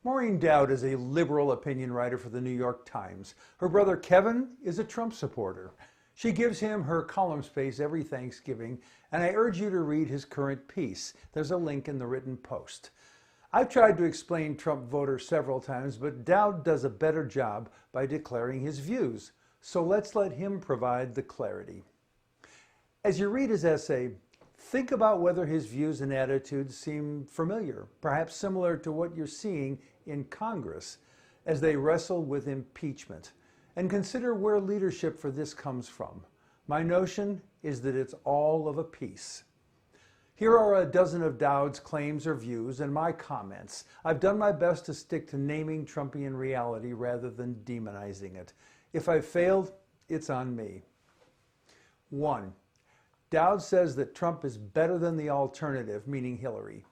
Maureen Dowd is a liberal opinion writer for the New York Times. Her brother Kevin is a Trump supporter. She gives him her column space every Thanksgiving, and I urge you to read his current piece. There's a link in the written post. I've tried to explain Trump voters several times, but Dowd does a better job by declaring his views. So let's let him provide the clarity. As you read his essay, think about whether his views and attitudes seem familiar, perhaps similar to what you're seeing in Congress as they wrestle with impeachment, and consider where leadership for this comes from. My notion is that it's all of a piece. Here are a dozen of Dowd's claims or views and my comments. I've done my best to stick to naming Trumpian reality rather than demonizing it. If I failed, it's on me. 1. Dowd says that Trump is better than the alternative, meaning Hillary.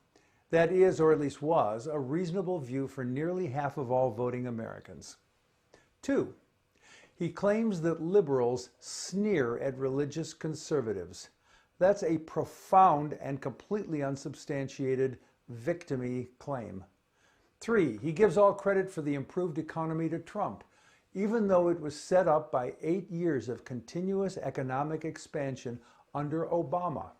That is, or at least was, a reasonable view for nearly half of all voting Americans. 2. He claims that liberals sneer at religious conservatives. That's a profound and completely unsubstantiated victim-y claim. 3. He gives all credit for the improved economy to Trump, even though it was set up by 8 years of continuous economic expansion under Obama.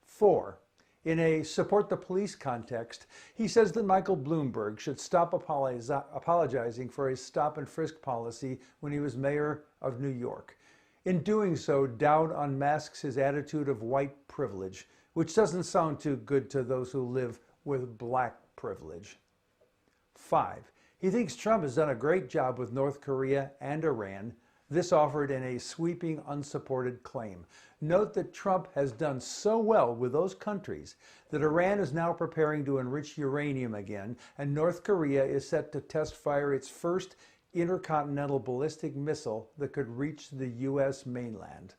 4. In a support the police context, he says that Michael Bloomberg should stop apologizing for his stop and frisk policy when he was mayor of New York. In doing so, Dowd unmasks his attitude of white privilege, which doesn't sound too good to those who live with black privilege. 5. He thinks Trump has done a great job with North Korea and Iran, this offered in a sweeping, unsupported claim. Note that Trump has done so well with those countries that Iran is now preparing to enrich uranium again, and North Korea is set to test fire its first intercontinental ballistic missile that could reach the U.S. mainland.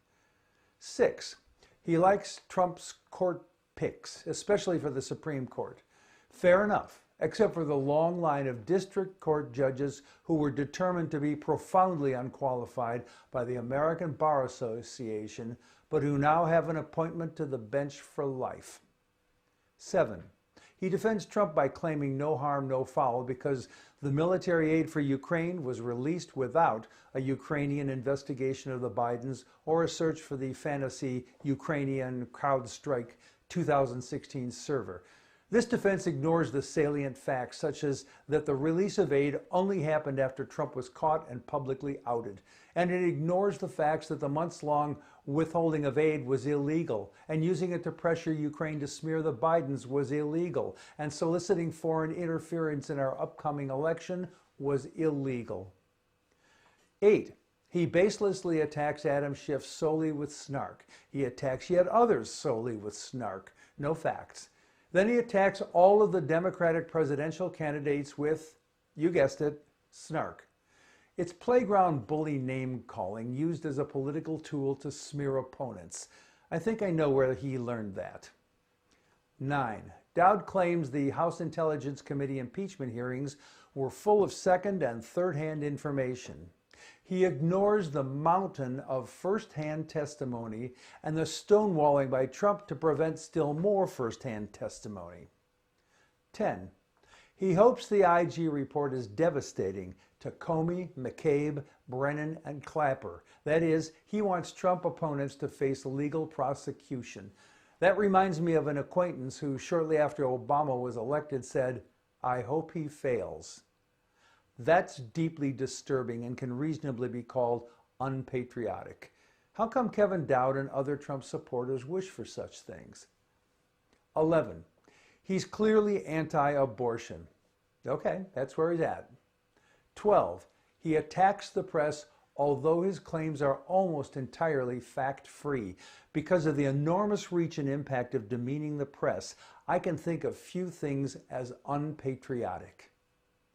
6. He likes Trump's court picks, especially for the Supreme Court. Fair enough, except for the long line of district court judges who were determined to be profoundly unqualified by the American Bar Association, but who now have an appointment to the bench for life. 7. He defends Trump by claiming no harm, no foul because the military aid for Ukraine was released without a Ukrainian investigation of the Bidens or a search for the fantasy Ukrainian CrowdStrike 2016 server. This defense ignores the salient facts, such as that the release of aid only happened after Trump was caught and publicly outed. And it ignores the facts that the months-long withholding of aid was illegal, and using it to pressure Ukraine to smear the Bidens was illegal, and soliciting foreign interference in our upcoming election was illegal. 8. He baselessly attacks Adam Schiff solely with snark. He attacks yet others solely with snark. No facts. Then he attacks all of the Democratic presidential candidates with, you guessed it, snark. It's playground bully name-calling used as a political tool to smear opponents. I think I know where he learned that. 9. Dowd claims the House Intelligence Committee impeachment hearings were full of second and third-hand information. He ignores the mountain of first-hand testimony and the stonewalling by Trump to prevent still more first-hand testimony. 10. He hopes the IG report is devastating to Comey, McCabe, Brennan, and Clapper. That is, he wants Trump opponents to face legal prosecution. That reminds me of an acquaintance who, shortly after Obama was elected, said, "I hope he fails." That's deeply disturbing and can reasonably be called unpatriotic. How come Kevin Dowd and other Trump supporters wish for such things? 11. He's clearly anti-abortion. Okay, that's where he's at. 12. He attacks the press, although his claims are almost entirely fact-free. Because of the enormous reach and impact of demeaning the press, I can think of few things as unpatriotic.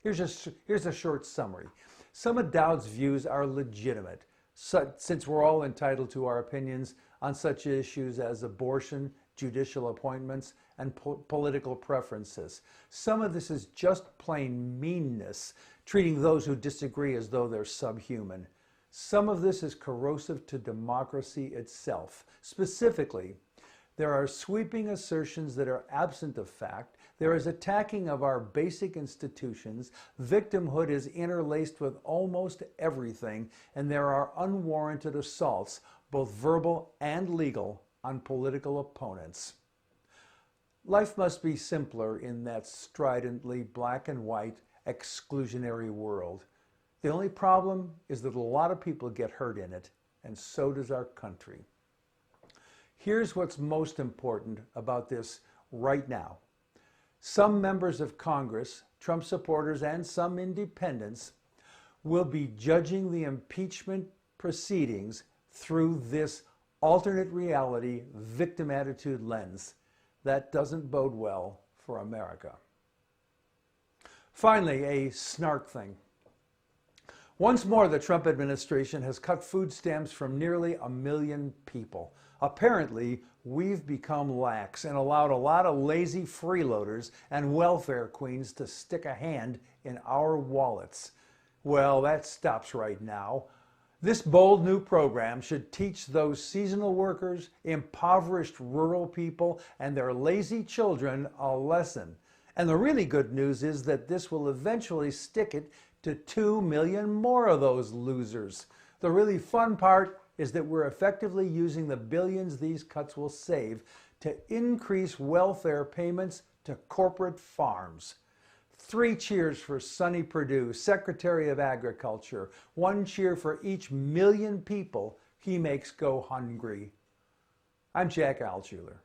Here's a short summary. Some of Dowd's views are legitimate, since we're all entitled to our opinions on such issues as abortion, judicial appointments, and political preferences. Some of this is just plain meanness, treating those who disagree as though they're subhuman. Some of this is corrosive to democracy itself. Specifically, there are sweeping assertions that are absent of fact There is attacking of our basic institutions. Victimhood is interlaced with almost everything, and there are unwarranted assaults, both verbal and legal, on political opponents. Life must be simpler in that stridently black and white, exclusionary world. The only problem is that a lot of people get hurt in it, and so does our country. Here's what's most important about this right now. Some members of Congress, Trump supporters, and some independents will be judging the impeachment proceedings through this alternate reality, victim attitude lens. That doesn't bode well for America. Finally, a snark thing. Once more, the Trump administration has cut food stamps from nearly 1 million people. Apparently, we've become lax and allowed a lot of lazy freeloaders and welfare queens to stick a hand in our wallets. Well, that stops right now. This bold new program should teach those seasonal workers, impoverished rural people, and their lazy children a lesson. And the really good news is that this will eventually stick it to 2 million more of those losers. The really fun part is that we're effectively using the billions these cuts will save to increase welfare payments to corporate farms. 3 cheers for Sonny Perdue, Secretary of Agriculture. 1 cheer for each 1 million people he makes go hungry. I'm Jack Altshuler.